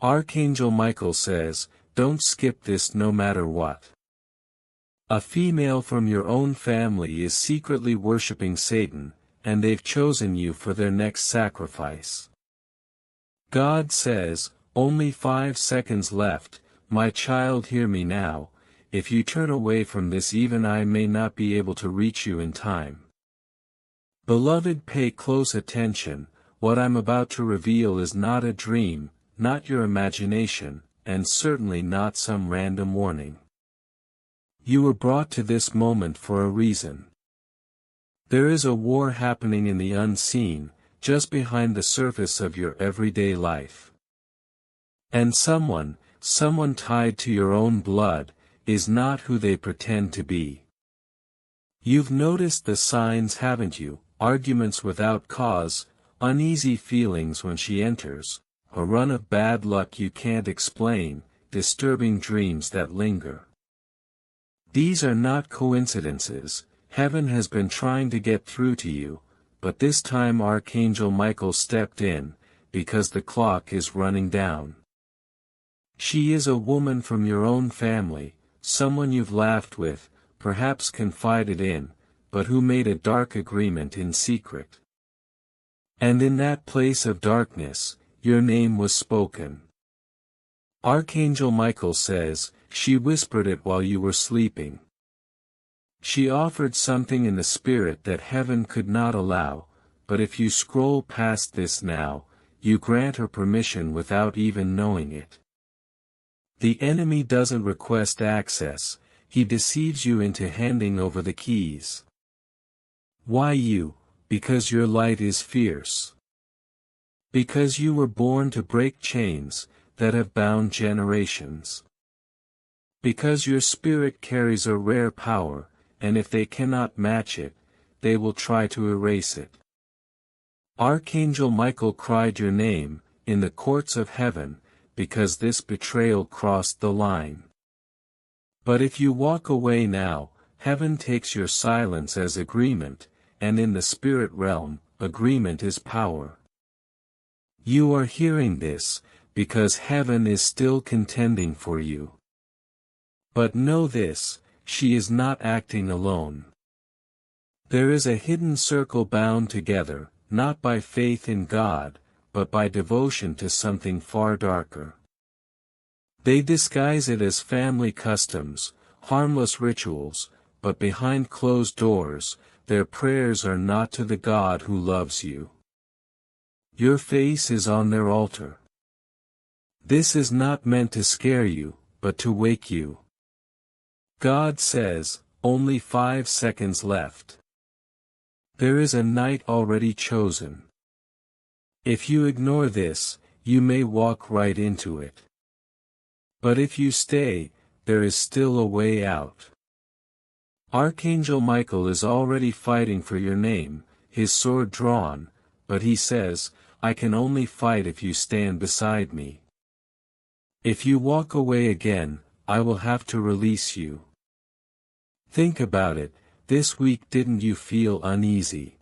Archangel Michael says, don't skip this no matter what. A female from your own family is secretly worshipping Satan, and they've chosen you for their next sacrifice. God says, only 5 seconds left, my child, hear me now. If you turn away from this, even I may not be able to reach you in time. Beloved, pay close attention. What I'm about to reveal is not a dream, not your imagination, and certainly not some random warning. You were brought to this moment for a reason. There is a war happening in the unseen, just behind the surface of your everyday life. And someone tied to your own blood, is not who they pretend to be. You've noticed the signs, haven't you? Arguments without cause, uneasy feelings when she enters, a run of bad luck you can't explain, disturbing dreams that linger. These are not coincidences. Heaven has been trying to get through to you, but this time Archangel Michael stepped in, because the clock is running down. She is a woman from your own family, someone you've laughed with, perhaps confided in, but who made a dark agreement in secret. And in that place of darkness, your name was spoken. Archangel Michael says, she whispered it while you were sleeping. She offered something in the spirit that heaven could not allow, but if you scroll past this now, you grant her permission without even knowing it. The enemy doesn't request access, he deceives you into handing over the keys. Why you? Because your light is fierce. Because you were born to break chains that have bound generations. Because your spirit carries a rare power, and if they cannot match it, they will try to erase it. Archangel Michael cried your name, in the courts of heaven, because this betrayal crossed the line. But if you walk away now, heaven takes your silence as agreement, and in the spirit realm, agreement is power. You are hearing this, because heaven is still contending for you. But know this, she is not acting alone. There is a hidden circle bound together, not by faith in God, but by devotion to something far darker. They disguise it as family customs, harmless rituals, but behind closed doors, their prayers are not to the God who loves you. Your face is on their altar. This is not meant to scare you, but to wake you. God says, only 5 seconds left. There is a night already chosen. If you ignore this, you may walk right into it. But if you stay, there is still a way out. Archangel Michael is already fighting for your name, his sword drawn, but he says, I can only fight if you stand beside me. If you walk away again, I will have to release you. Think about it, this week didn't you feel uneasy?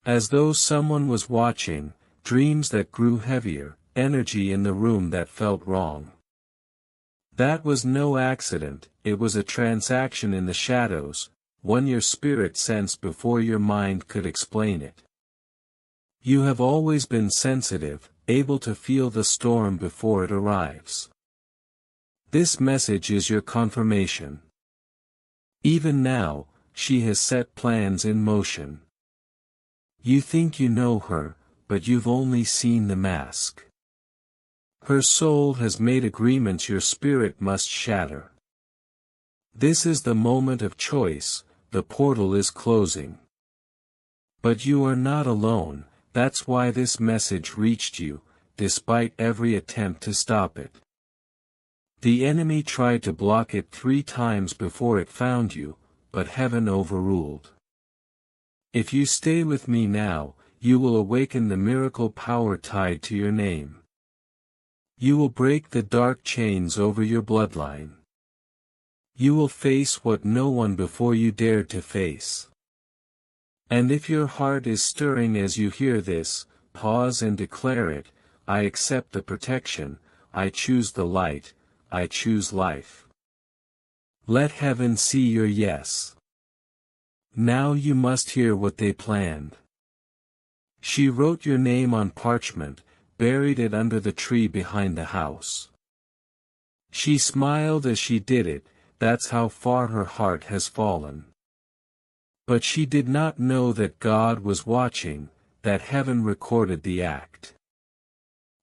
As though someone was watching, dreams that grew heavier, energy in the room that felt wrong. That was no accident, it was a transaction in the shadows, one your spirit sensed before your mind could explain it. You have always been sensitive, able to feel the storm before it arrives. This message is your confirmation. Even now, she has set plans in motion. You think you know her, but you've only seen the mask. Her soul has made agreements your spirit must shatter. This is the moment of choice, the portal is closing. But you are not alone, that's why this message reached you, despite every attempt to stop it. The enemy tried to block it 3 times before it found you, but heaven overruled. If you stay with me now, you will awaken the miracle power tied to your name. You will break the dark chains over your bloodline. You will face what no one before you dared to face. And if your heart is stirring as you hear this, pause and declare it, I accept the protection, I choose the light, I choose life. Let heaven see your yes. Now you must hear what they planned. She wrote your name on parchment, buried it under the tree behind the house. She smiled as she did it, that's how far her heart has fallen. But she did not know that God was watching, that heaven recorded the act.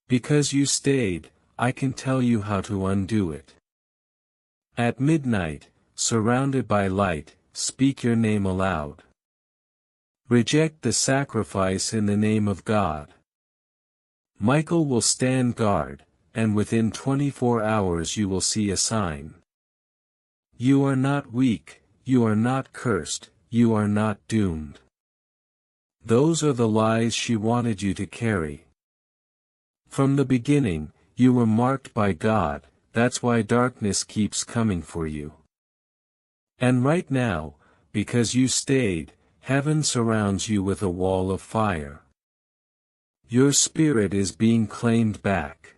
Because you stayed, I can tell you how to undo it. At midnight, surrounded by light, speak your name aloud. Reject the sacrifice in the name of God. Michael will stand guard, and within 24 hours you will see a sign. You are not weak, you are not cursed, you are not doomed. Those are the lies she wanted you to carry. From the beginning, you were marked by God, that's why darkness keeps coming for you. And right now, because you stayed, heaven surrounds you with a wall of fire. Your spirit is being claimed back.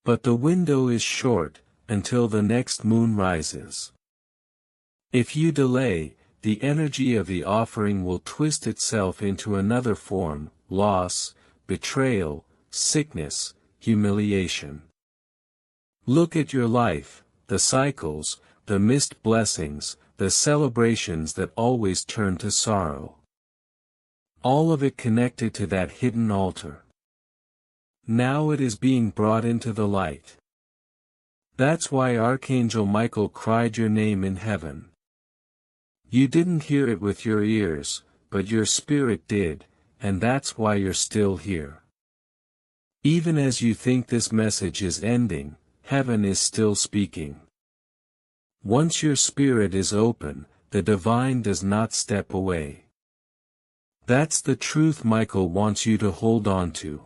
But the window is short, until the next moon rises. If you delay, the energy of the offering will twist itself into another form: loss, betrayal, sickness, humiliation. Look at your life, the cycles, the missed blessings, the celebrations that always turn to sorrow. All of it connected to that hidden altar. Now it is being brought into the light. That's why Archangel Michael cried your name in heaven. You didn't hear it with your ears, but your spirit did, and that's why you're still here. Even as you think this message is ending, heaven is still speaking. Once your spirit is open, the divine does not step away. That's the truth Michael wants you to hold on to.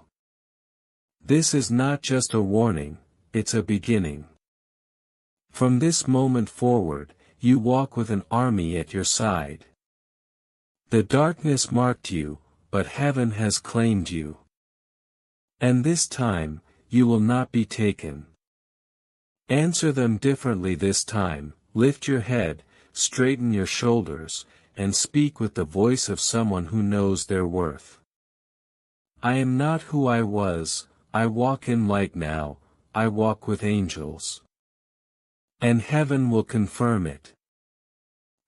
This is not just a warning, it's a beginning. From this moment forward, you walk with an army at your side. The darkness marked you, but heaven has claimed you. And this time, you will not be taken. Answer them differently this time. Lift your head, straighten your shoulders, and speak with the voice of someone who knows their worth. I am not who I was, I walk in light now, I walk with angels. And heaven will confirm it.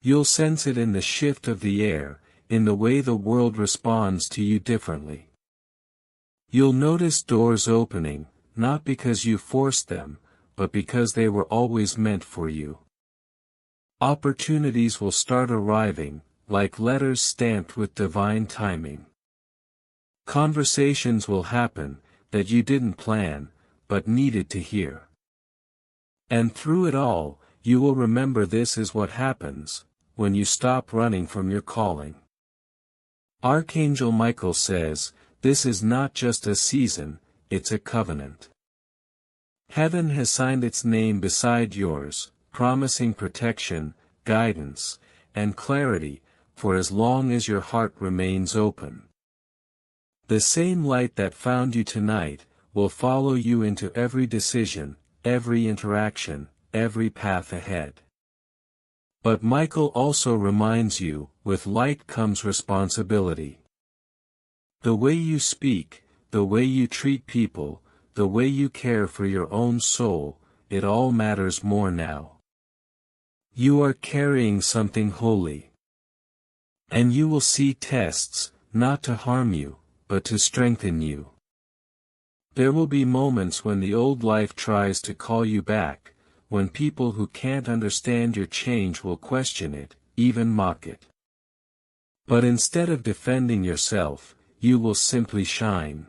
You'll sense it in the shift of the air, in the way the world responds to you differently. You'll notice doors opening, not because you forced them, but because they were always meant for you. Opportunities will start arriving, like letters stamped with divine timing. Conversations will happen, that you didn't plan, but needed to hear. And through it all, you will remember this is what happens, when you stop running from your calling. Archangel Michael says, this is not just a season, it's a covenant. Heaven has signed its name beside yours, promising protection, guidance, and clarity, for as long as your heart remains open. The same light that found you tonight, will follow you into every decision, every interaction, every path ahead. But Michael also reminds you, with light comes responsibility. The way you speak, the way you treat people, the way you care for your own soul, it all matters more now. You are carrying something holy. And you will see tests, not to harm you, but to strengthen you. There will be moments when the old life tries to call you back, when people who can't understand your change will question it, even mock it. But instead of defending yourself, you will simply shine.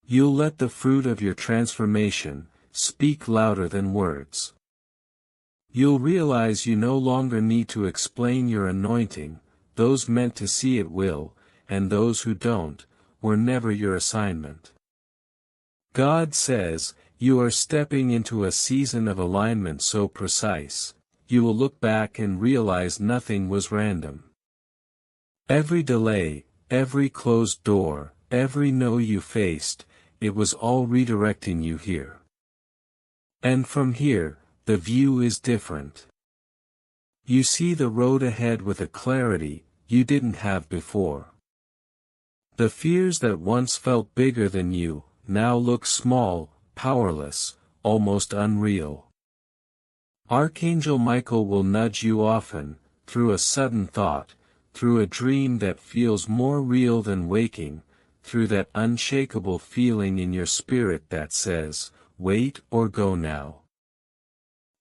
You'll let the fruit of your transformation speak louder than words. You'll realize you no longer need to explain your anointing, those meant to see it will, and those who don't, were never your assignment. God says, you are stepping into a season of alignment so precise, you will look back and realize nothing was random. Every delay, every closed door, every no you faced, it was all redirecting you here. And from here, the view is different. You see the road ahead with a clarity you didn't have before. The fears that once felt bigger than you, now look small, powerless, almost unreal. Archangel Michael will nudge you often, through a sudden thought, through a dream that feels more real than waking, through that unshakable feeling in your spirit that says, wait or go now.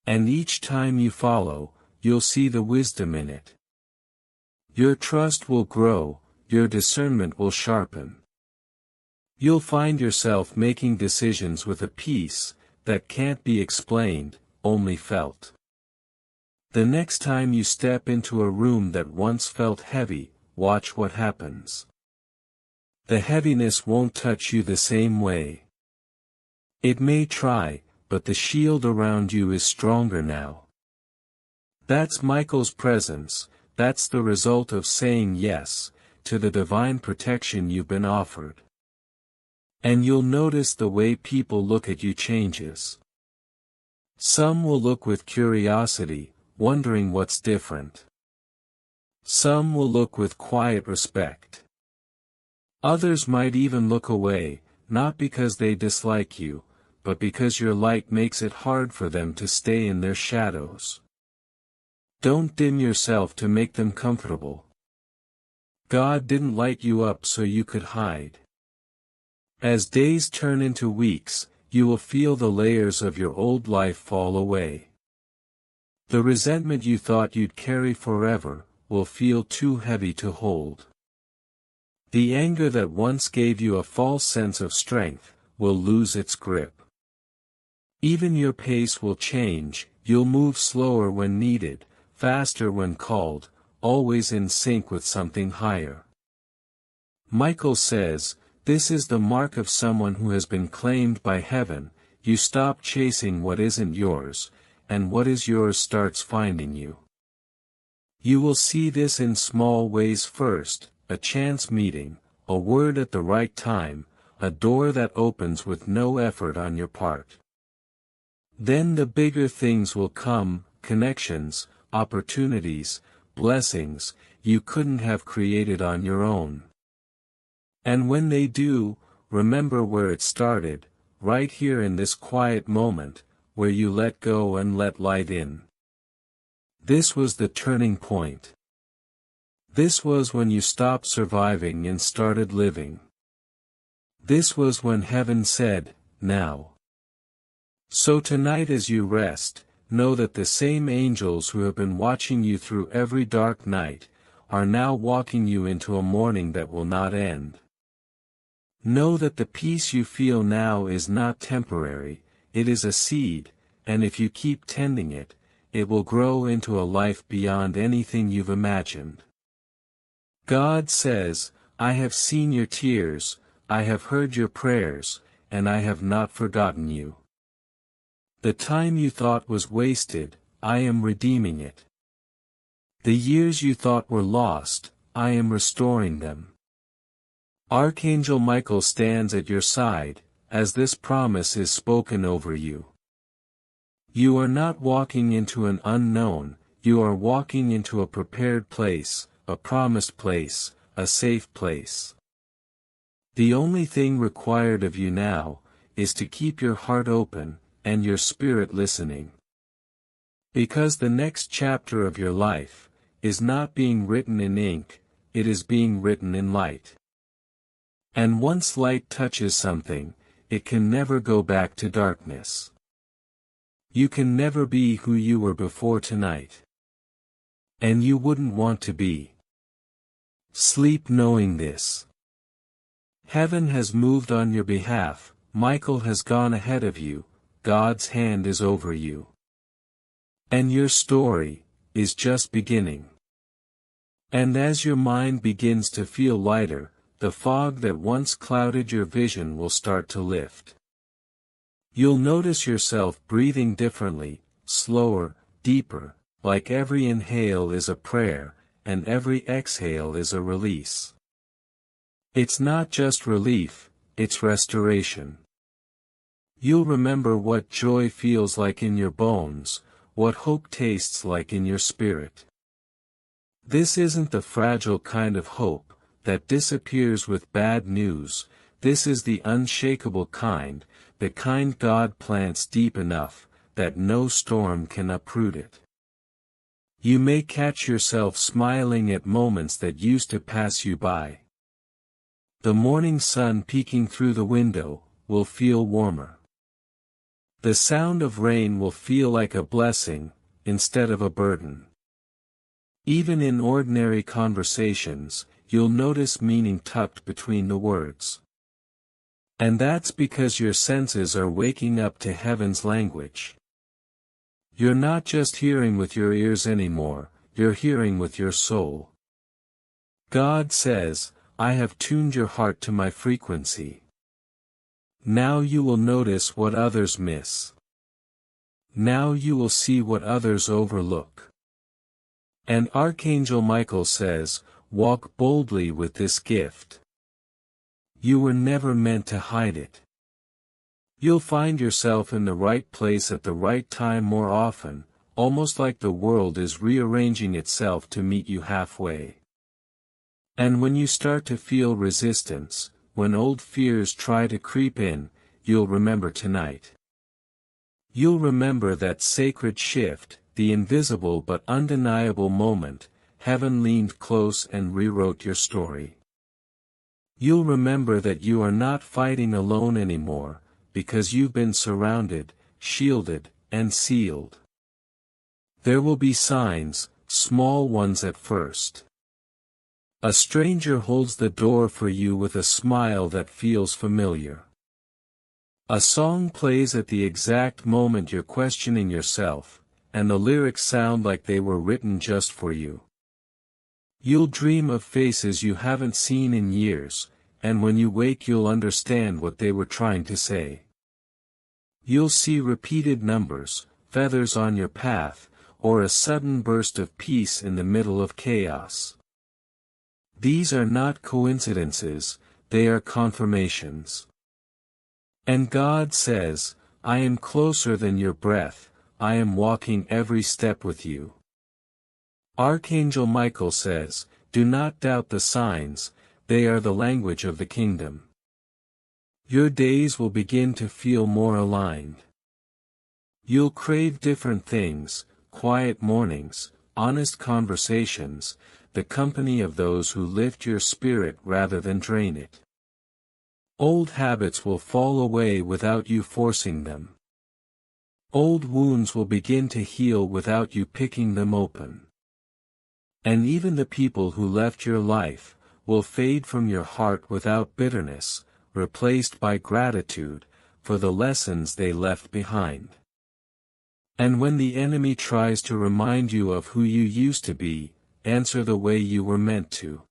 And each time you follow, you'll see the wisdom in it. Your trust will grow, your discernment will sharpen. You'll find yourself making decisions with a peace that can't be explained, only felt. The next time you step into a room that once felt heavy, watch what happens. The heaviness won't touch you the same way. It may try, but the shield around you is stronger now. That's Michael's presence, that's the result of saying yes to the divine protection you've been offered. And you'll notice the way people look at you changes. Some will look with curiosity, wondering what's different. Some will look with quiet respect. Others might even look away, not because they dislike you, but because your light makes it hard for them to stay in their shadows. Don't dim yourself to make them comfortable. God didn't light you up so you could hide. As days turn into weeks, you will feel the layers of your old life fall away. The resentment you thought you'd carry forever will feel too heavy to hold. The anger that once gave you a false sense of strength will lose its grip. Even your pace will change, you'll move slower when needed, faster when called, always in sync with something higher. Michael says, this is the mark of someone who has been claimed by heaven. You stop chasing what isn't yours, and what is yours starts finding you. You will see this in small ways first, a chance meeting, a word at the right time, a door that opens with no effort on your part. Then the bigger things will come, connections, opportunities, blessings, you couldn't have created on your own. And when they do, remember where it started, right here in this quiet moment, where you let go and let light in. This was the turning point. This was when you stopped surviving and started living. This was when heaven said, now. So tonight as you rest, know that the same angels who have been watching you through every dark night, are now walking you into a morning that will not end. Know that the peace you feel now is not temporary, it is a seed, and if you keep tending it, it will grow into a life beyond anything you've imagined. God says, I have seen your tears, I have heard your prayers, and I have not forgotten you. The time you thought was wasted, I am redeeming it. The years you thought were lost, I am restoring them. Archangel Michael stands at your side, as this promise is spoken over you. You are not walking into an unknown, you are walking into a prepared place, a promised place, a safe place. The only thing required of you now, is to keep your heart open, and your spirit listening. Because the next chapter of your life, is not being written in ink, it is being written in light. And once light touches something, it can never go back to darkness. You can never be who you were before tonight. And you wouldn't want to be. Sleep knowing this. Heaven has moved on your behalf, Michael has gone ahead of you, God's hand is over you. And your story, is just beginning. And as your mind begins to feel lighter, the fog that once clouded your vision will start to lift. You'll notice yourself breathing differently, slower, deeper, like every inhale is a prayer, and every exhale is a release. It's not just relief, its restoration. You'll remember what joy feels like in your bones, what hope tastes like in your spirit. This isn't the fragile kind of hope that disappears with bad news. This is the unshakable kind, the kind God plants deep enough that no storm can uproot it. You may catch yourself smiling at moments that used to pass you by. The morning sun peeking through the window will feel warmer. The sound of rain will feel like a blessing, instead of a burden. Even in ordinary conversations, you'll notice meaning tucked between the words. And that's because your senses are waking up to heaven's language. You're not just hearing with your ears anymore, you're hearing with your soul. God says, I have tuned your heart to my frequency. Now you will notice what others miss. Now you will see what others overlook. And Archangel Michael says, walk boldly with this gift. You were never meant to hide it. You'll find yourself in the right place at the right time more often, almost like the world is rearranging itself to meet you halfway. And when you start to feel resistance, when old fears try to creep in, you'll remember tonight. You'll remember that sacred shift, the invisible but undeniable moment, heaven leaned close and rewrote your story. You'll remember that you are not fighting alone anymore, because you've been surrounded, shielded, and sealed. There will be signs, small ones at first. A stranger holds the door for you with a smile that feels familiar. A song plays at the exact moment you're questioning yourself, and the lyrics sound like they were written just for you. You'll dream of faces you haven't seen in years, and when you wake you'll understand what they were trying to say. You'll see repeated numbers, feathers on your path, or a sudden burst of peace in the middle of chaos. These are not coincidences, they are confirmations. And God says, I am closer than your breath, I am walking every step with you. Archangel Michael says, do not doubt the signs, they are the language of the kingdom. Your days will begin to feel more aligned. You'll crave different things, quiet mornings, honest conversations, the company of those who lift your spirit rather than drain it. Old habits will fall away without you forcing them. Old wounds will begin to heal without you picking them open. And even the people who left your life will fade from your heart without bitterness, replaced by gratitude for the lessons they left behind. And when the enemy tries to remind you of who you used to be, answer the way you were meant to.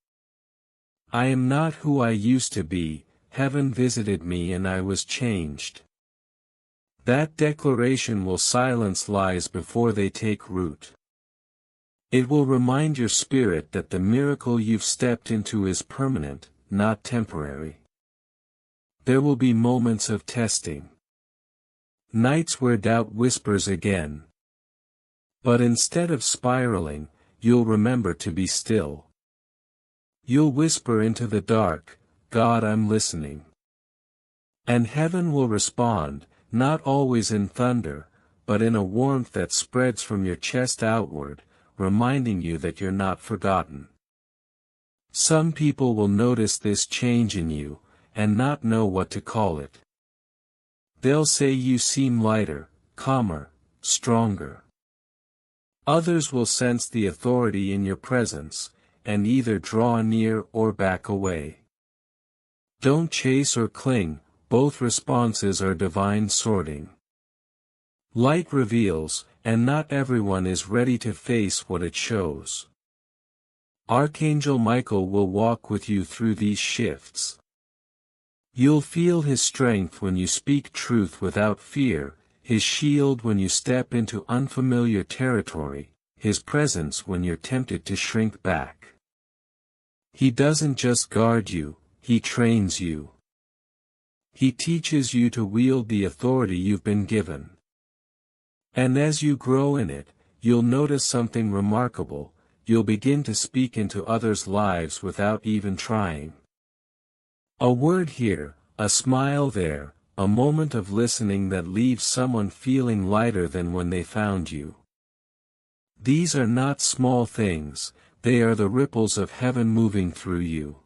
I am not who I used to be, heaven visited me and I was changed. That declaration will silence lies before they take root. It will remind your spirit that the miracle you've stepped into is permanent, not temporary. There will be moments of testing. Nights where doubt whispers again. But instead of spiraling, you'll remember to be still. You'll whisper into the dark, God, I'm listening. And heaven will respond, not always in thunder, but in a warmth that spreads from your chest outward, reminding you that you're not forgotten. Some people will notice this change in you, and not know what to call it. They'll say you seem lighter, calmer, stronger. Others will sense the authority in your presence, and either draw near or back away. Don't chase or cling, both responses are divine sorting. Light reveals, and not everyone is ready to face what it shows. Archangel Michael will walk with you through these shifts. You'll feel his strength when you speak truth without fear, his shield when you step into unfamiliar territory, his presence when you're tempted to shrink back. He doesn't just guard you, he trains you. He teaches you to wield the authority you've been given. And as you grow in it, you'll notice something remarkable. You'll begin to speak into others' lives without even trying. A word here, a smile there, a moment of listening that leaves someone feeling lighter than when they found you. These are not small things, they are the ripples of heaven moving through you.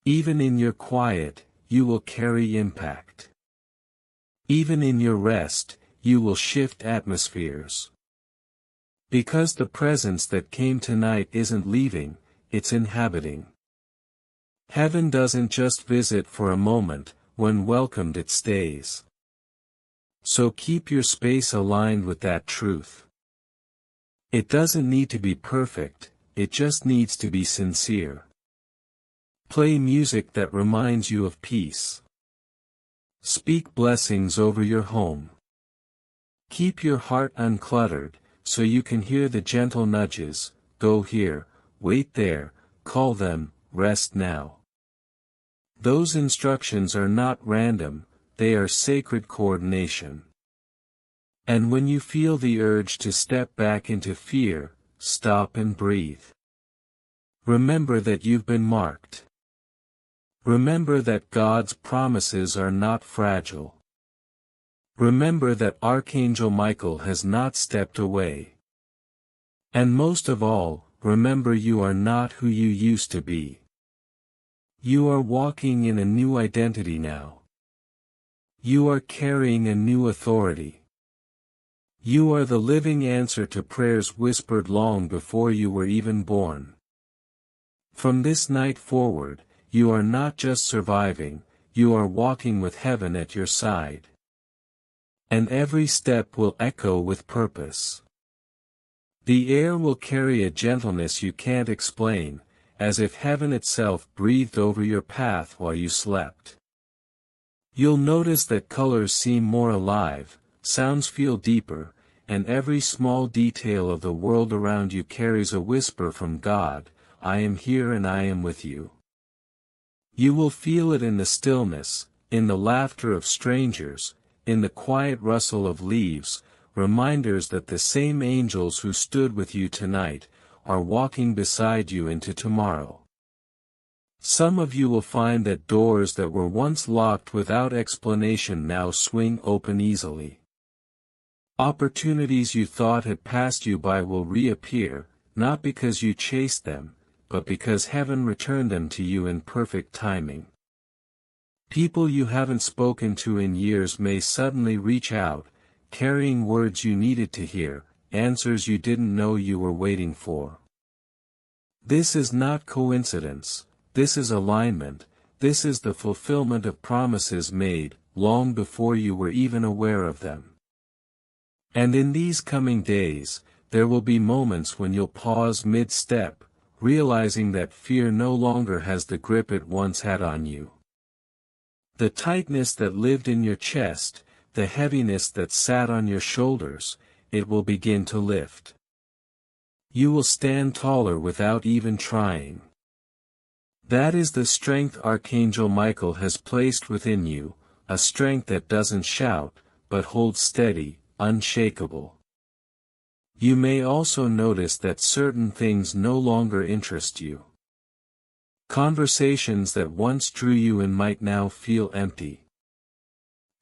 Even in your quiet, you will carry impact. Even in your rest, you will shift atmospheres. Because the presence that came tonight isn't leaving, it's inhabiting. Heaven doesn't just visit for a moment, when welcomed it stays. So keep your space aligned with that truth. It doesn't need to be perfect, it just needs to be sincere. Play music that reminds you of peace. Speak blessings over your home. Keep your heart uncluttered, so you can hear the gentle nudges, go here, wait there, call them, rest now. Those instructions are not random, they are sacred coordination. And when you feel the urge to step back into fear, stop and breathe. Remember that you've been marked. Remember that God's promises are not fragile. Remember that Archangel Michael has not stepped away. And most of all, remember you are not who you used to be. You are walking in a new identity now. You are carrying a new authority. You are the living answer to prayers whispered long before you were even born. From this night forward, you are not just surviving, you are walking with heaven at your side. And every step will echo with purpose. The air will carry a gentleness you can't explain, as if heaven itself breathed over your path while you slept. You'll notice that colors seem more alive, sounds feel deeper, and every small detail of the world around you carries a whisper from God, I am here and I am with you. You will feel it in the stillness, in the laughter of strangers, in the quiet rustle of leaves, reminders that the same angels who stood with you tonight, are walking beside you into tomorrow. Some of you will find that doors that were once locked without explanation now swing open easily. Opportunities you thought had passed you by will reappear, not because you chased them, but because heaven returned them to you in perfect timing. People you haven't spoken to in years may suddenly reach out, carrying words you needed to hear, answers you didn't know you were waiting for. This is not coincidence, this is alignment, this is the fulfillment of promises made, long before you were even aware of them. And in these coming days, there will be moments when you'll pause mid-step, realizing that fear no longer has the grip it once had on you. The tightness that lived in your chest, the heaviness that sat on your shoulders, it will begin to lift. You will stand taller without even trying. That is the strength Archangel Michael has placed within you, a strength that doesn't shout, but holds steady, unshakable. You may also notice that certain things no longer interest you. Conversations that once drew you in might now feel empty.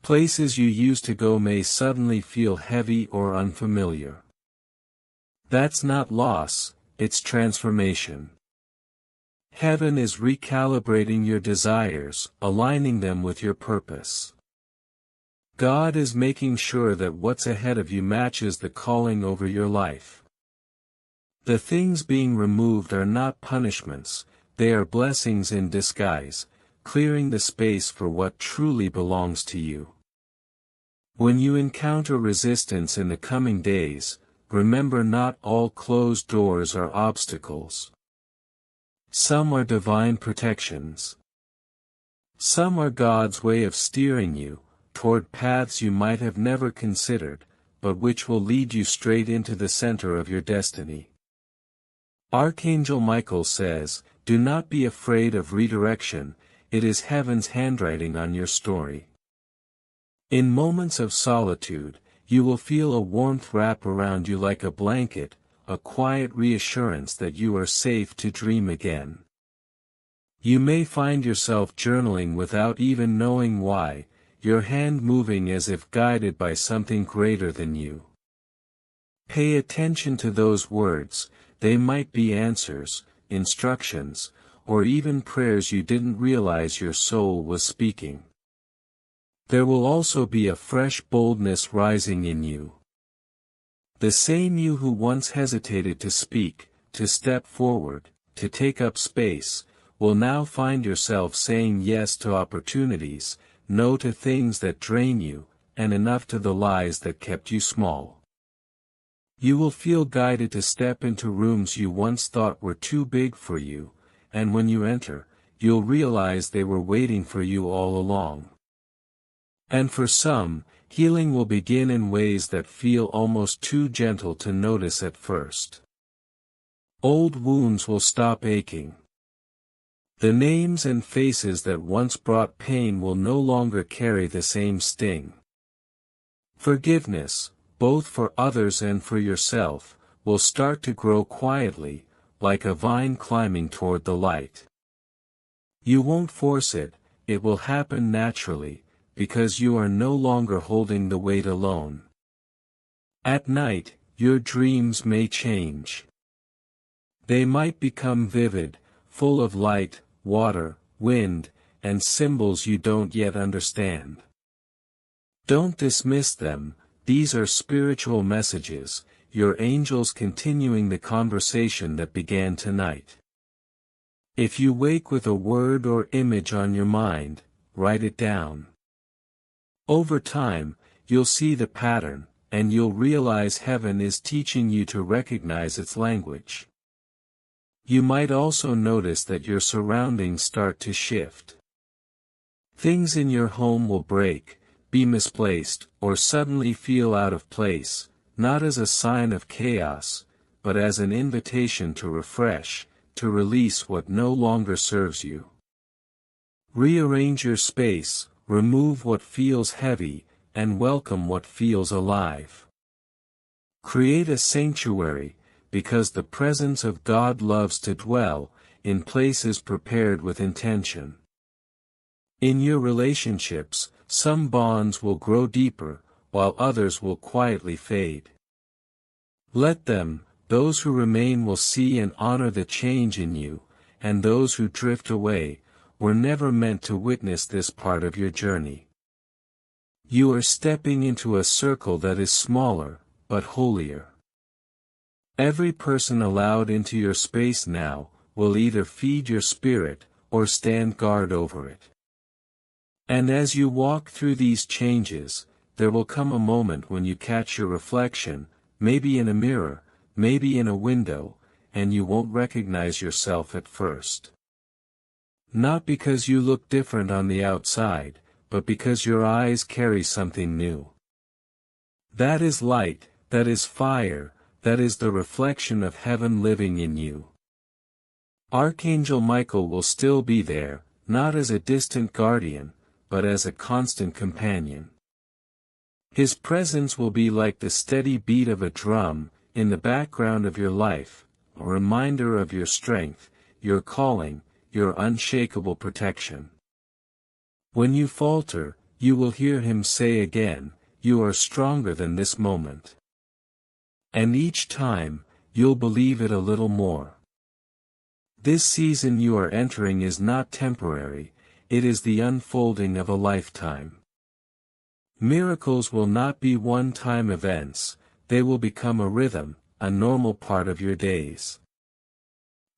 Places you used to go may suddenly feel heavy or unfamiliar. That's not loss, it's transformation. Heaven is recalibrating your desires, aligning them with your purpose. God is making sure that what's ahead of you matches the calling over your life. The things being removed are not punishments, they are blessings in disguise, clearing the space for what truly belongs to you. When you encounter resistance in the coming days, remember not all closed doors are obstacles. Some are divine protections. Some are God's way of steering you toward paths you might have never considered, but which will lead you straight into the center of your destiny. Archangel Michael says, do not be afraid of redirection, it is heaven's handwriting on your story. In moments of solitude, you will feel a warmth wrap around you like a blanket, a quiet reassurance that you are safe to dream again. You may find yourself journaling without even knowing why, your hand moving as if guided by something greater than you. Pay attention to those words, they might be answers, instructions, or even prayers you didn't realize your soul was speaking. There will also be a fresh boldness rising in you. The same you who once hesitated to speak, to step forward, to take up space, will now find yourself saying yes to opportunities, no to things that drain you, and enough to the lies that kept you small. You will feel guided to step into rooms you once thought were too big for you, and when you enter, you'll realize they were waiting for you all along. And for some, healing will begin in ways that feel almost too gentle to notice at first. Old wounds will stop aching. The names and faces that once brought pain will no longer carry the same sting. Forgiveness, both for others and for yourself, will start to grow quietly, like a vine climbing toward the light. You won't force it, it will happen naturally, because you are no longer holding the weight alone. At night, your dreams may change. They might become vivid, full of light, water, wind, and symbols you don't yet understand. Don't dismiss them, these are spiritual messages, your angels continuing the conversation that began tonight. If you wake with a word or image on your mind, write it down. Over time, you'll see the pattern, and you'll realize heaven is teaching you to recognize its language. You might also notice that your surroundings start to shift. Things in your home will break, be misplaced, or suddenly feel out of place, not as a sign of chaos, but as an invitation to refresh, to release what no longer serves you. Rearrange your space, remove what feels heavy, and welcome what feels alive. Create a sanctuary, because the presence of God loves to dwell in places prepared with intention. In your relationships, some bonds will grow deeper, while others will quietly fade. Let them, those who remain will see and honor the change in you, and those who drift away, were never meant to witness this part of your journey. You are stepping into a circle that is smaller, but holier. Every person allowed into your space now, will either feed your spirit, or stand guard over it. And as you walk through these changes, there will come a moment when you catch your reflection, maybe in a mirror, maybe in a window, and you won't recognize yourself at first. Not because you look different on the outside, but because your eyes carry something new. That is light, that is fire, that is the reflection of heaven living in you. Archangel Michael will still be there, not as a distant guardian, but as a constant companion. His presence will be like the steady beat of a drum, in the background of your life, a reminder of your strength, your calling, your unshakable protection. When you falter, you will hear him say again, "You are stronger than this moment." And each time, you'll believe it a little more. This season you are entering is not temporary, it is the unfolding of a lifetime. Miracles will not be one-time events, they will become a rhythm, a normal part of your days.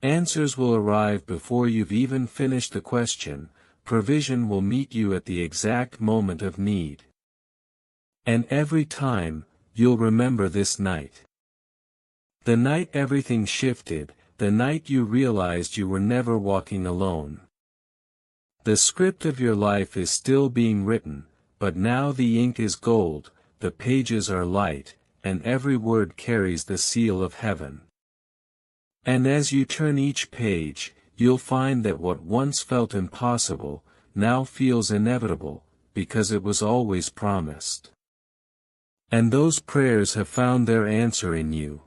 Answers will arrive before you've even finished the question, provision will meet you at the exact moment of need. And every time, you'll remember this night. The night everything shifted, the night you realized you were never walking alone. The script of your life is still being written, but now the ink is gold, the pages are light, and every word carries the seal of heaven. And as you turn each page, you'll find that what once felt impossible, now feels inevitable, because it was always promised. And those prayers have found their answer in you.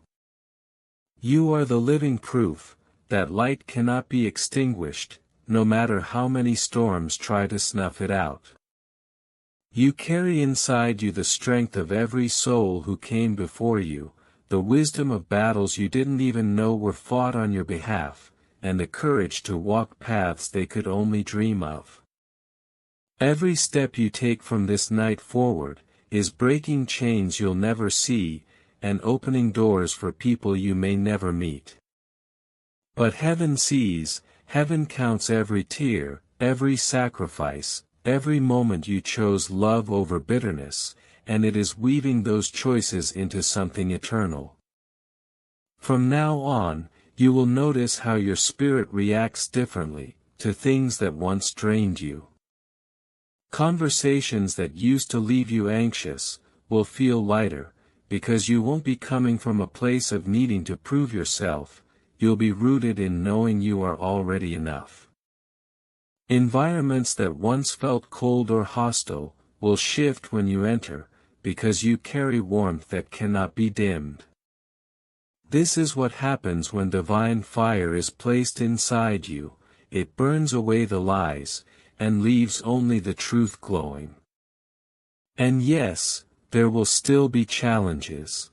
You are the living proof that light cannot be extinguished, no matter how many storms try to snuff it out. You carry inside you the strength of every soul who came before you, the wisdom of battles you didn't even know were fought on your behalf, and the courage to walk paths they could only dream of. Every step you take from this night forward is breaking chains you'll never see, and opening doors for people you may never meet. But heaven sees, heaven counts every tear, every sacrifice, every moment you chose love over bitterness, and it is weaving those choices into something eternal. From now on, you will notice how your spirit reacts differently to things that once drained you. Conversations that used to leave you anxious will feel lighter, because you won't be coming from a place of needing to prove yourself. You'll be rooted in knowing you are already enough. Environments that once felt cold or hostile will shift when you enter, because you carry warmth that cannot be dimmed. This is what happens when divine fire is placed inside you. It burns away the lies, and leaves only the truth glowing. And yes, there will still be challenges.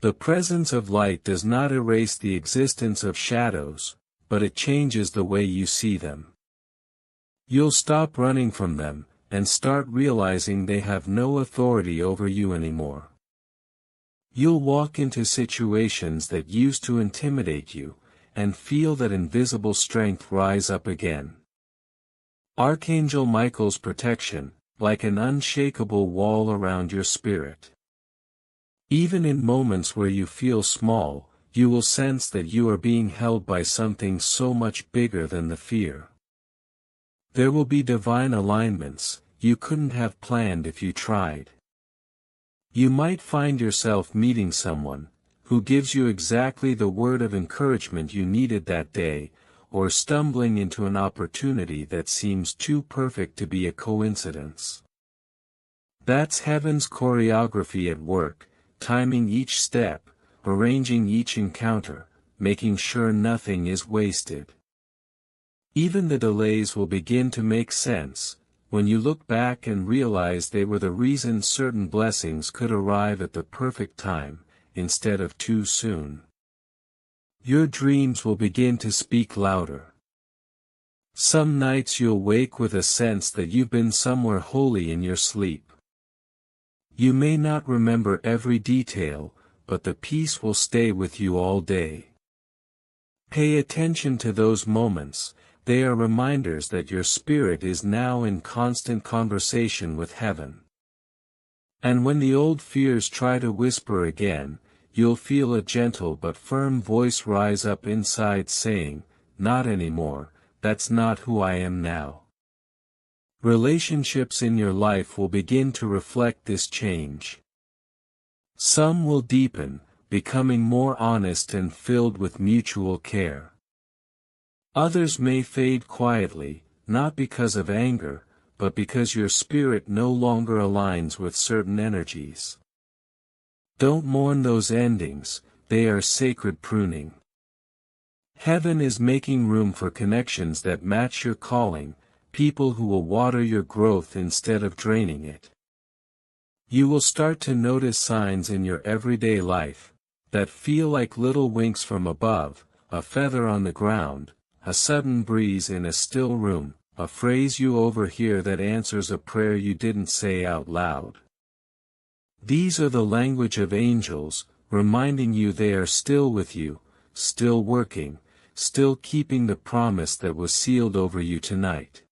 The presence of light does not erase the existence of shadows, but it changes the way you see them. You'll stop running from them, and start realizing they have no authority over you anymore. You'll walk into situations that used to intimidate you, and feel that invisible strength rise up again. Archangel Michael's protection, like an unshakable wall around your spirit. Even in moments where you feel small, you will sense that you are being held by something so much bigger than the fear. There will be divine alignments you couldn't have planned if you tried. You might find yourself meeting someone who gives you exactly the word of encouragement you needed that day, or stumbling into an opportunity that seems too perfect to be a coincidence. That's heaven's choreography at work, timing each step, arranging each encounter, making sure nothing is wasted. Even the delays will begin to make sense, when you look back and realize they were the reason certain blessings could arrive at the perfect time, instead of too soon. Your dreams will begin to speak louder. Some nights you'll wake with a sense that you've been somewhere holy in your sleep. You may not remember every detail, but the peace will stay with you all day. Pay attention to those moments. They are reminders that your spirit is now in constant conversation with heaven. And when the old fears try to whisper again, you'll feel a gentle but firm voice rise up inside saying, "Not anymore, that's not who I am now." Relationships in your life will begin to reflect this change. Some will deepen, becoming more honest and filled with mutual care. Others may fade quietly, not because of anger, but because your spirit no longer aligns with certain energies. Don't mourn those endings, they are sacred pruning. Heaven is making room for connections that match your calling, people who will water your growth instead of draining it. You will start to notice signs in your everyday life that feel like little winks from above, a feather on the ground, a sudden breeze in a still room, a phrase you overhear that answers a prayer you didn't say out loud. These are the language of angels, reminding you they are still with you, still working, still keeping the promise that was sealed over you tonight.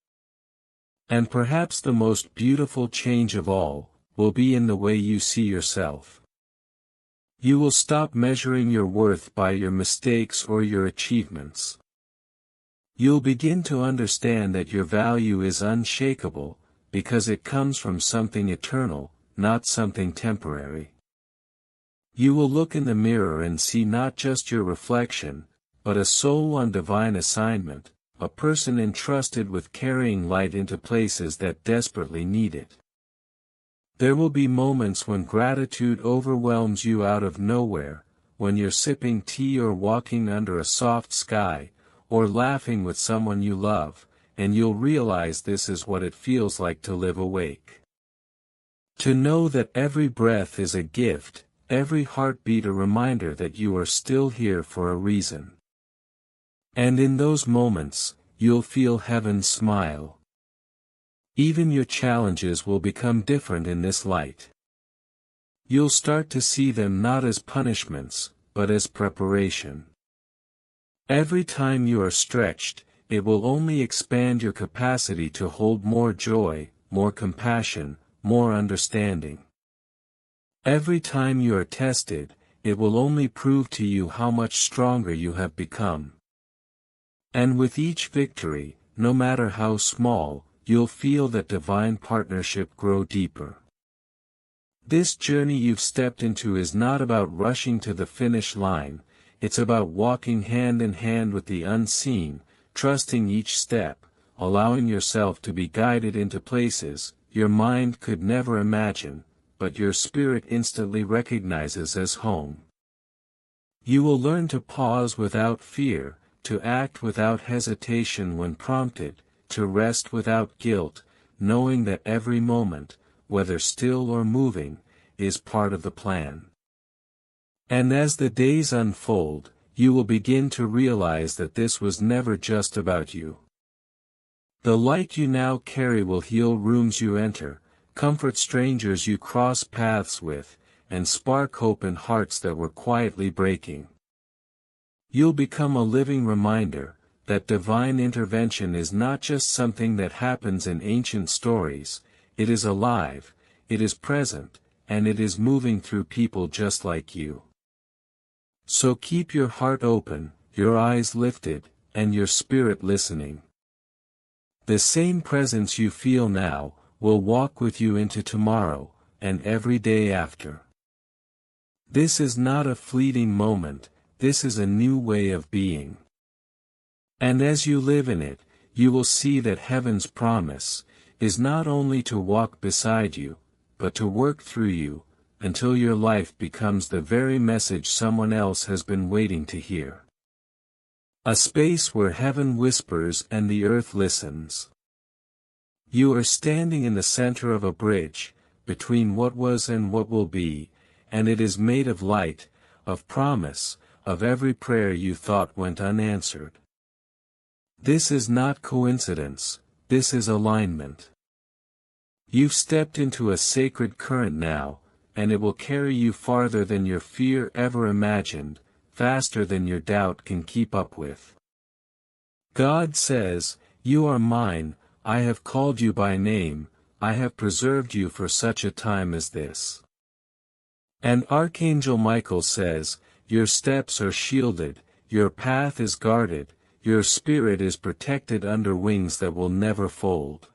And perhaps the most beautiful change of all will be in the way you see yourself. You will stop measuring your worth by your mistakes or your achievements. You'll begin to understand that your value is unshakable, because it comes from something eternal, not something temporary. You will look in the mirror and see not just your reflection, but a soul on divine assignment, a person entrusted with carrying light into places that desperately need it. There will be moments when gratitude overwhelms you out of nowhere, when you're sipping tea or walking under a soft sky, or laughing with someone you love, and you'll realize this is what it feels like to live awake. To know that every breath is a gift, every heartbeat a reminder that you are still here for a reason. And in those moments, you'll feel heaven smile. Even your challenges will become different in this light. You'll start to see them not as punishments, but as preparation. Every time you are stretched, it will only expand your capacity to hold more joy, more compassion, more understanding. Every time you are tested, it will only prove to you how much stronger you have become. And with each victory, no matter how small, you'll feel that divine partnership grow deeper. This journey you've stepped into is not about rushing to the finish line, it's about walking hand in hand with the unseen, trusting each step, allowing yourself to be guided into places your mind could never imagine, but your spirit instantly recognizes as home. You will learn to pause without fear, to act without hesitation when prompted, to rest without guilt, knowing that every moment, whether still or moving, is part of the plan. And as the days unfold, you will begin to realize that this was never just about you. The light you now carry will heal rooms you enter, comfort strangers you cross paths with, and spark hope in hearts that were quietly breaking. You'll become a living reminder that divine intervention is not just something that happens in ancient stories, it is alive, it is present, and it is moving through people just like you. So keep your heart open, your eyes lifted, and your spirit listening. The same presence you feel now, will walk with you into tomorrow, and every day after. This is not a fleeting moment, this is a new way of being. And as you live in it, you will see that heaven's promise is not only to walk beside you, but to work through you, until your life becomes the very message someone else has been waiting to hear. A space where heaven whispers and the earth listens. You are standing in the center of a bridge, between what was and what will be, and it is made of light, of promise, of every prayer you thought went unanswered. This is not coincidence, this is alignment. You've stepped into a sacred current now, and it will carry you farther than your fear ever imagined, faster than your doubt can keep up with. God says, "You are mine, I have called you by name, I have preserved you for such a time as this." And Archangel Michael says, "Your steps are shielded, your path is guarded, your spirit is protected under wings that will never fold."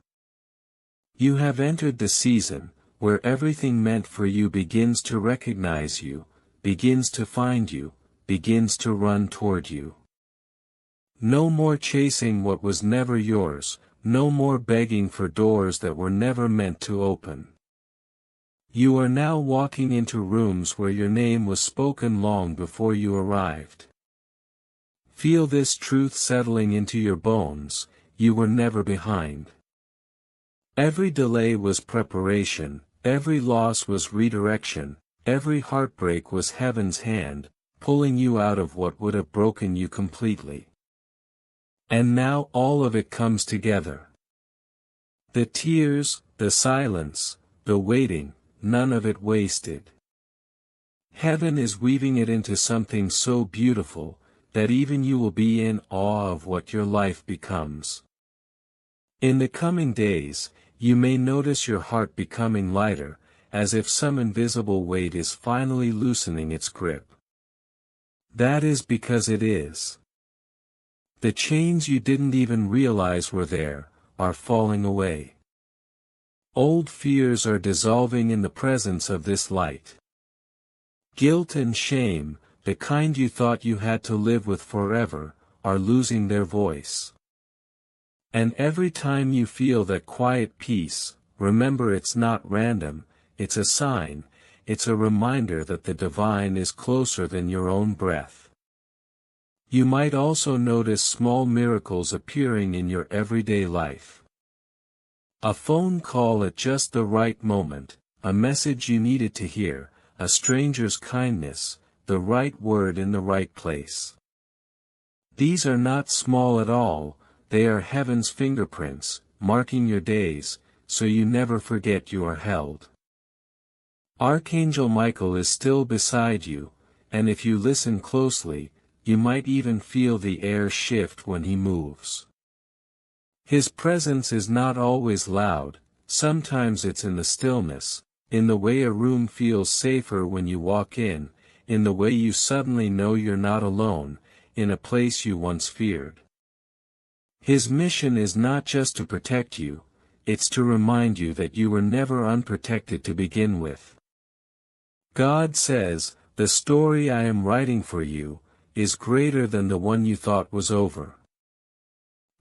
You have entered the season, where everything meant for you begins to recognize you, begins to find you, begins to run toward you. No more chasing what was never yours, no more begging for doors that were never meant to open. You are now walking into rooms where your name was spoken long before you arrived. Feel this truth settling into your bones, you were never behind. Every delay was preparation, every loss was redirection, every heartbreak was heaven's hand, pulling you out of what would have broken you completely. And now all of it comes together. The tears, the silence, the waiting, none of it wasted. Heaven is weaving it into something so beautiful, that even you will be in awe of what your life becomes. In the coming days, you may notice your heart becoming lighter, as if some invisible weight is finally loosening its grip. That is because it is. The chains you didn't even realize were there, are falling away. Old fears are dissolving in the presence of this light. Guilt and shame, the kind you thought you had to live with forever, are losing their voice. And every time you feel that quiet peace, remember it's not random, it's a sign, it's a reminder that the divine is closer than your own breath. You might also notice small miracles appearing in your everyday life. A phone call at just the right moment, a message you needed to hear, a stranger's kindness, the right word in the right place. These are not small at all, they are heaven's fingerprints, marking your days, so you never forget you are held. Archangel Michael is still beside you, and if you listen closely, you might even feel the air shift when he moves. His presence is not always loud, sometimes it's in the stillness, in the way a room feels safer when you walk in the way you suddenly know you're not alone, in a place you once feared. His mission is not just to protect you, it's to remind you that you were never unprotected to begin with. God says, "The story I am writing for you is greater than the one you thought was over."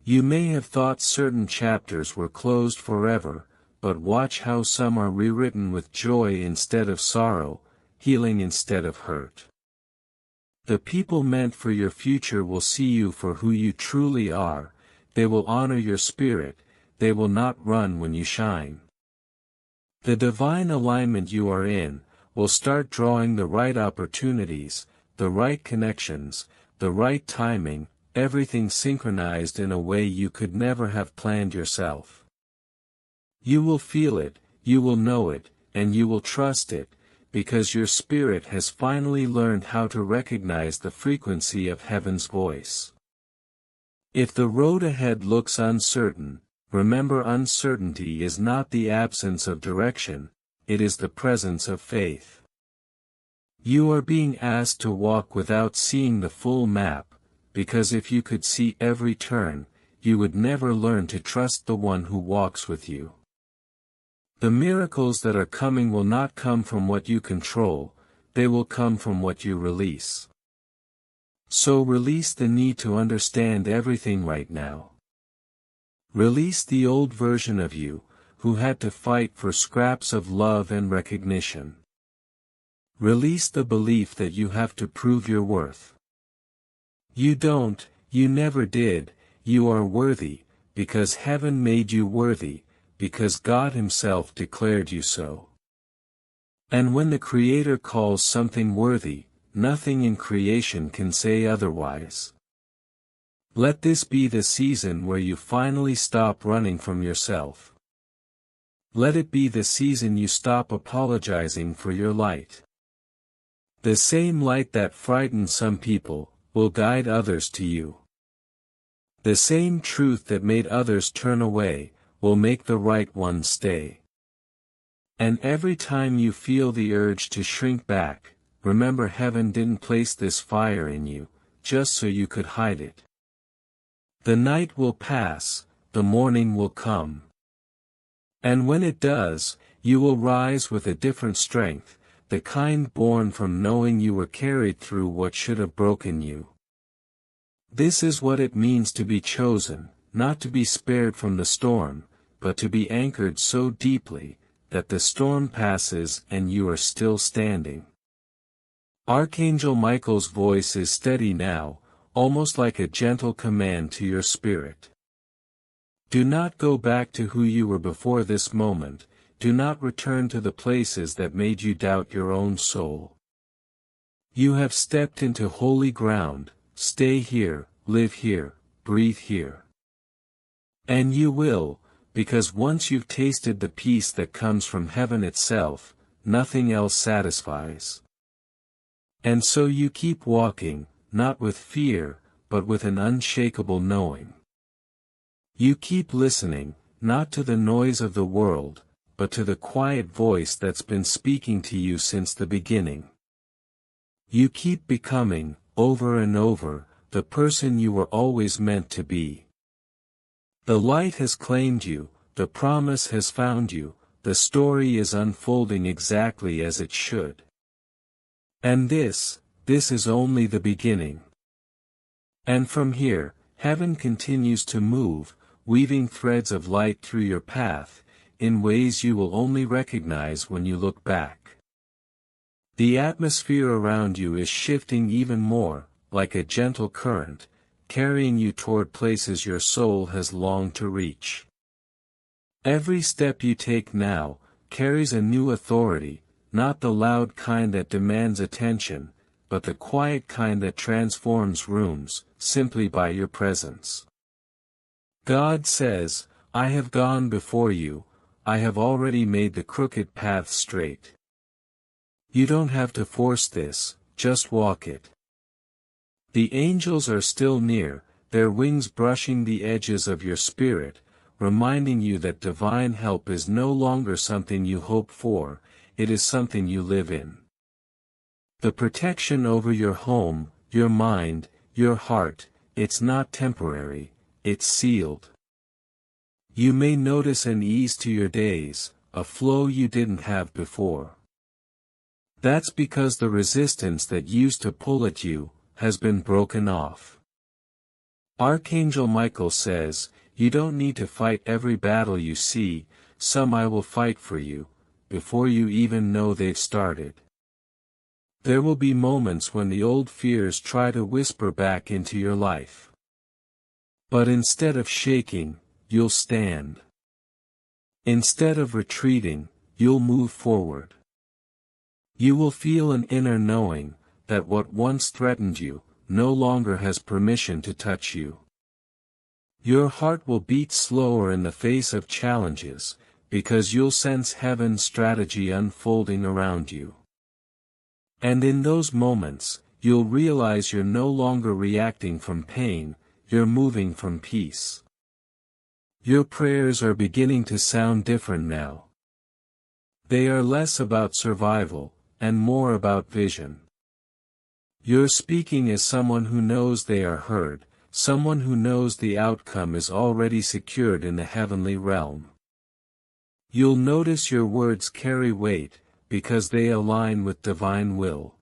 You may have thought certain chapters were closed forever, but watch how some are rewritten with joy instead of sorrow, healing instead of hurt. The people meant for your future will see you for who you truly are, they will honor your spirit, they will not run when you shine. The divine alignment you are in will start drawing the right opportunities, the right connections, the right timing, everything synchronized in a way you could never have planned yourself. You will feel it, you will know it, and you will trust it, because your spirit has finally learned how to recognize the frequency of heaven's voice. If the road ahead looks uncertain, remember uncertainty is not the absence of direction, it is the presence of faith. You are being asked to walk without seeing the full map, because if you could see every turn, you would never learn to trust the one who walks with you. The miracles that are coming will not come from what you control, they will come from what you release. So release the need to understand everything right now. Release the old version of you, who had to fight for scraps of love and recognition. Release the belief that you have to prove your worth. You don't, you never did, you are worthy, because heaven made you worthy, because God Himself declared you so. And when the Creator calls something worthy, nothing in creation can say otherwise. Let this be the season where you finally stop running from yourself. Let it be the season you stop apologizing for your light. The same light that frightened some people will guide others to you. The same truth that made others turn away will make the right ones stay. And every time you feel the urge to shrink back, remember heaven didn't place this fire in you, just so you could hide it. The night will pass, the morning will come. And when it does, you will rise with a different strength, the kind born from knowing you were carried through what should have broken you. This is what it means to be chosen, not to be spared from the storm, but to be anchored so deeply, that the storm passes and you are still standing. Archangel Michael's voice is steady now, almost like a gentle command to your spirit. Do not go back to who you were before this moment, do not return to the places that made you doubt your own soul. You have stepped into holy ground, stay here, live here, breathe here. And you will, because once you've tasted the peace that comes from heaven itself, nothing else satisfies. And so you keep walking, not with fear, but with an unshakable knowing. You keep listening, not to the noise of the world, but to the quiet voice that's been speaking to you since the beginning. You keep becoming, over and over, the person you were always meant to be. The light has claimed you, the promise has found you, the story is unfolding exactly as it should. And this is only the beginning. And from here, heaven continues to move, weaving threads of light through your path, in ways you will only recognize when you look back. The atmosphere around you is shifting even more, like a gentle current, carrying you toward places your soul has longed to reach. Every step you take now carries a new authority, not the loud kind that demands attention, but the quiet kind that transforms rooms, simply by your presence. God says, "I have gone before you, I have already made the crooked path straight." You don't have to force this, just walk it. The angels are still near, their wings brushing the edges of your spirit, reminding you that divine help is no longer something you hope for, it is something you live in. The protection over your home, your mind, your heart, it's not temporary, it's sealed. You may notice an ease to your days, a flow you didn't have before. That's because the resistance that used to pull at you has been broken off. Archangel Michael says, "You don't need to fight every battle you see, some I will fight for you, before you even know they've started." There will be moments when the old fears try to whisper back into your life. But instead of shaking, you'll stand. Instead of retreating, you'll move forward. You will feel an inner knowing, that what once threatened you, no longer has permission to touch you. Your heart will beat slower in the face of challenges, because you'll sense heaven's strategy unfolding around you. And in those moments, you'll realize you're no longer reacting from pain, you're moving from peace. Your prayers are beginning to sound different now. They are less about survival, and more about vision. You're speaking as someone who knows they are heard, someone who knows the outcome is already secured in the heavenly realm. You'll notice your words carry weight, because they align with divine will.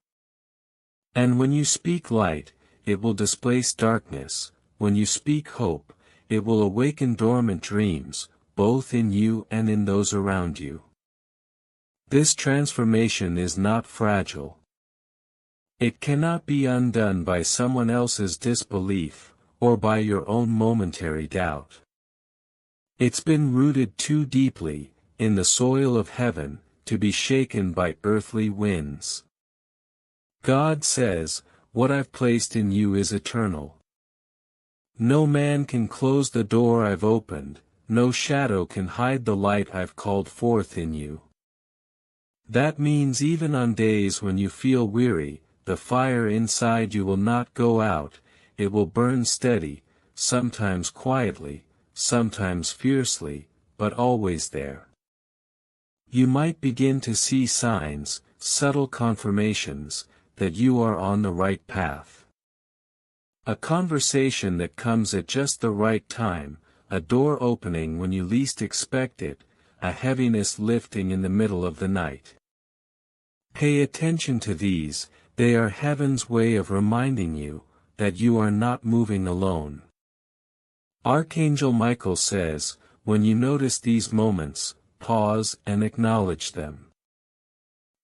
And when you speak light, it will displace darkness, when you speak hope, it will awaken dormant dreams, both in you and in those around you. This transformation is not fragile. It cannot be undone by someone else's disbelief, or by your own momentary doubt. It's been rooted too deeply, in the soil of heaven, to be shaken by earthly winds. God says, "What I've placed in you is eternal. No man can close the door I've opened, no shadow can hide the light I've called forth in you." That means even on days when you feel weary, the fire inside you will not go out, it will burn steady, sometimes quietly, sometimes fiercely, but always there. You might begin to see signs, subtle confirmations, that you are on the right path. A conversation that comes at just the right time, a door opening when you least expect it, a heaviness lifting in the middle of the night. Pay attention to these, they are heaven's way of reminding you, that you are not moving alone. Archangel Michael says, when you notice these moments, pause and acknowledge them.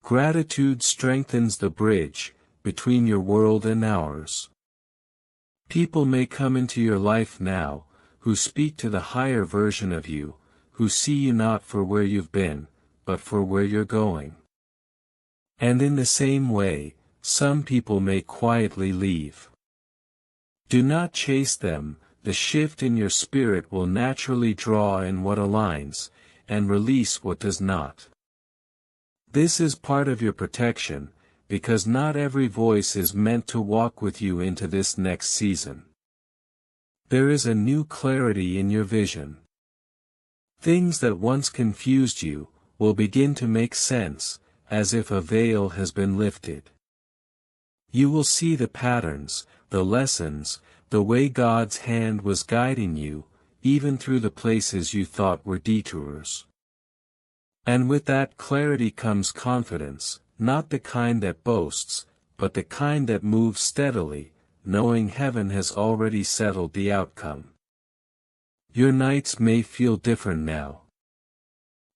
Gratitude strengthens the bridge, between your world and ours. People may come into your life now, who speak to the higher version of you, who see you not for where you've been, but for where you're going. And in the same way, some people may quietly leave. Do not chase them, the shift in your spirit will naturally draw in what aligns, and release what does not. This is part of your protection, because not every voice is meant to walk with you into this next season. There is a new clarity in your vision. Things that once confused you, will begin to make sense, as if a veil has been lifted. You will see the patterns, the lessons, the way God's hand was guiding you, even through the places you thought were detours. And with that clarity comes confidence, not the kind that boasts, but the kind that moves steadily, knowing heaven has already settled the outcome. Your nights may feel different now.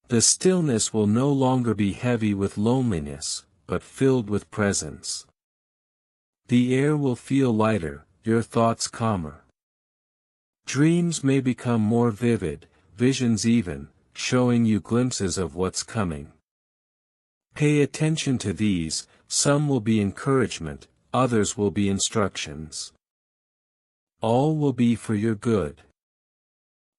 The stillness will no longer be heavy with loneliness, but filled with presence. The air will feel lighter, your thoughts calmer. Dreams may become more vivid, visions even, showing you glimpses of what's coming. Pay attention to these, some will be encouragement, others will be instructions. All will be for your good.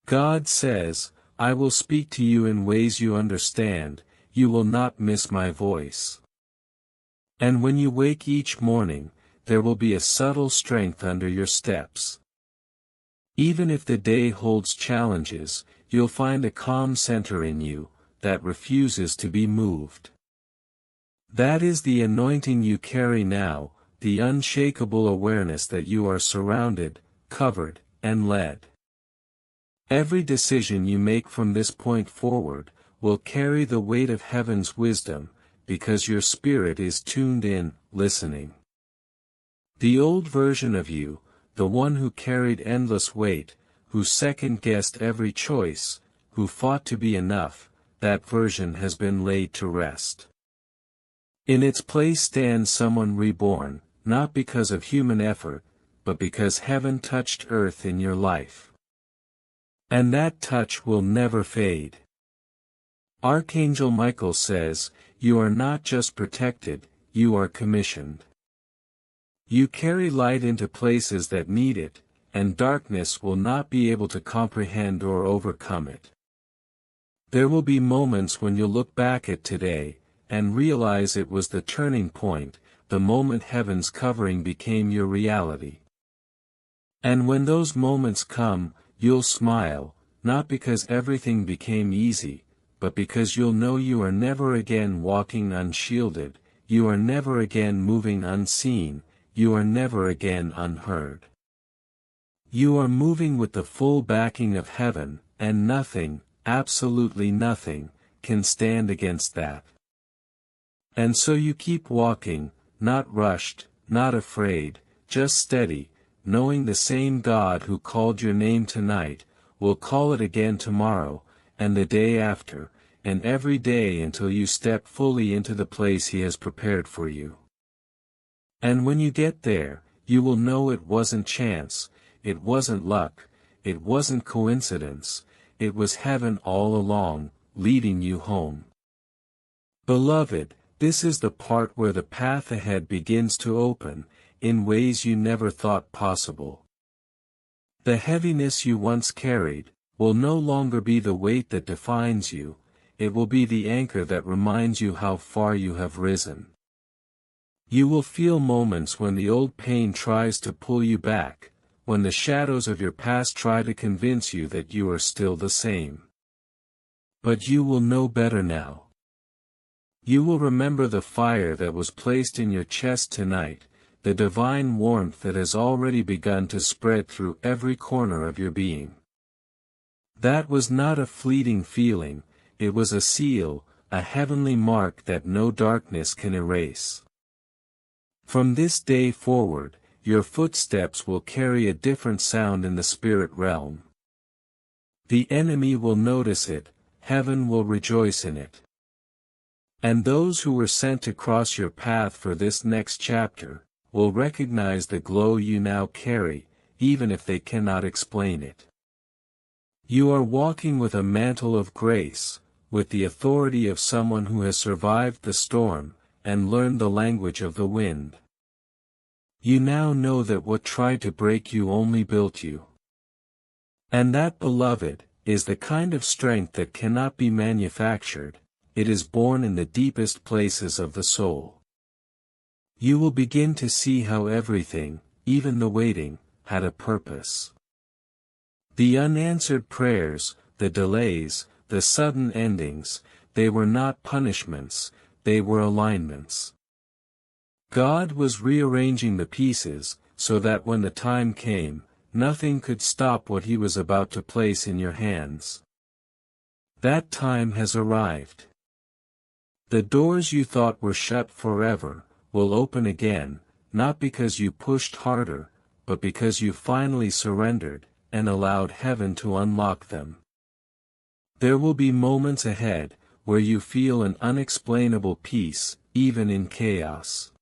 God says, I will speak to you in ways you understand, you will not miss my voice. And when you wake each morning, there will be a subtle strength under your steps. Even if the day holds challenges, you'll find a calm center in you, that refuses to be moved. That is the anointing you carry now, the unshakable awareness that you are surrounded, covered, and led. Every decision you make from this point forward, will carry the weight of heaven's wisdom, because your spirit is tuned in, listening. The old version of you, the one who carried endless weight, who second-guessed every choice, who fought to be enough, that version has been laid to rest. In its place stands someone reborn, not because of human effort, but because heaven touched earth in your life. And that touch will never fade. Archangel Michael says, you are not just protected, you are commissioned. You carry light into places that need it, and darkness will not be able to comprehend or overcome it. There will be moments when you'll look back at today, and realize it was the turning point, the moment heaven's covering became your reality. And when those moments come, you'll smile, not because everything became easy, but because you'll know you are never again walking unshielded, you are never again moving unseen, you are never again unheard. You are moving with the full backing of heaven, and nothing, absolutely nothing, can stand against that. And so you keep walking, not rushed, not afraid, just steady, knowing the same God who called your name tonight, will call it again tomorrow, and the day after, and every day until you step fully into the place He has prepared for you. And when you get there, you will know it wasn't chance, it wasn't luck, it wasn't coincidence, it was heaven all along, leading you home. Beloved, this is the part where the path ahead begins to open, in ways you never thought possible. The heaviness you once carried, will no longer be the weight that defines you, it will be the anchor that reminds you how far you have risen. You will feel moments when the old pain tries to pull you back, when the shadows of your past try to convince you that you are still the same. But you will know better now. You will remember the fire that was placed in your chest tonight, the divine warmth that has already begun to spread through every corner of your being. That was not a fleeting feeling, it was a seal, a heavenly mark that no darkness can erase. From this day forward, your footsteps will carry a different sound in the spirit realm. The enemy will notice it, heaven will rejoice in it. And those who were sent to cross your path for this next chapter, will recognize the glow you now carry, even if they cannot explain it. You are walking with a mantle of grace, with the authority of someone who has survived the storm, and learned the language of the wind. You now know that what tried to break you only built you. And that, beloved, is the kind of strength that cannot be manufactured, it is born in the deepest places of the soul. You will begin to see how everything, even the waiting, had a purpose. The unanswered prayers, the delays, the sudden endings, they were not punishments, they were alignments. God was rearranging the pieces, so that when the time came, nothing could stop what He was about to place in your hands. That time has arrived. The doors you thought were shut forever, will open again, not because you pushed harder, but because you finally surrendered, and allowed heaven to unlock them. There will be moments ahead, where you feel an unexplainable peace, even in chaos.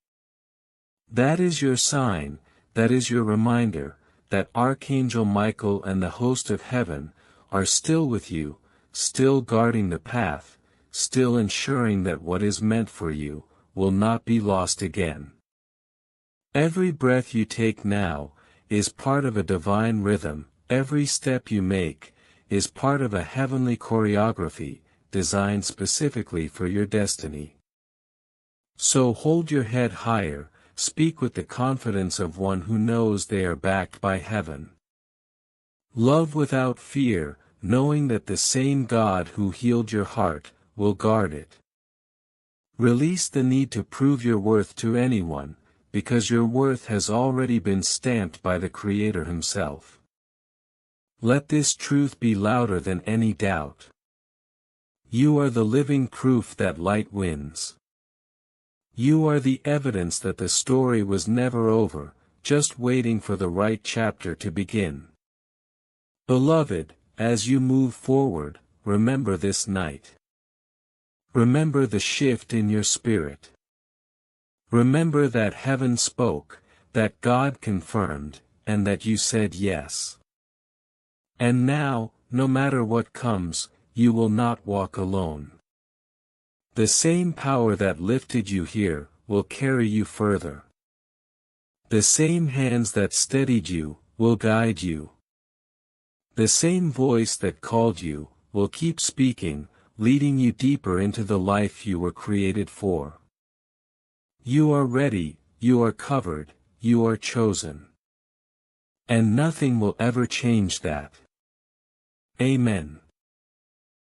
That is your sign, that is your reminder, that Archangel Michael and the host of heaven are still with you, still guarding the path, still ensuring that what is meant for you will not be lost again. Every breath you take now is part of a divine rhythm, every step you make is part of a heavenly choreography designed specifically for your destiny. So hold your head higher, speak with the confidence of one who knows they are backed by heaven. Love without fear, knowing that the same God who healed your heart will guard it. Release the need to prove your worth to anyone, because your worth has already been stamped by the Creator Himself. Let this truth be louder than any doubt. You are the living proof that light wins. You are the evidence that the story was never over, just waiting for the right chapter to begin. Beloved, as you move forward, remember this night. Remember the shift in your spirit. Remember that heaven spoke, that God confirmed, and that you said yes. And now, no matter what comes, you will not walk alone. The same power that lifted you here will carry you further. The same hands that steadied you will guide you. The same voice that called you will keep speaking, leading you deeper into the life you were created for. You are ready, you are covered, you are chosen. And nothing will ever change that. Amen.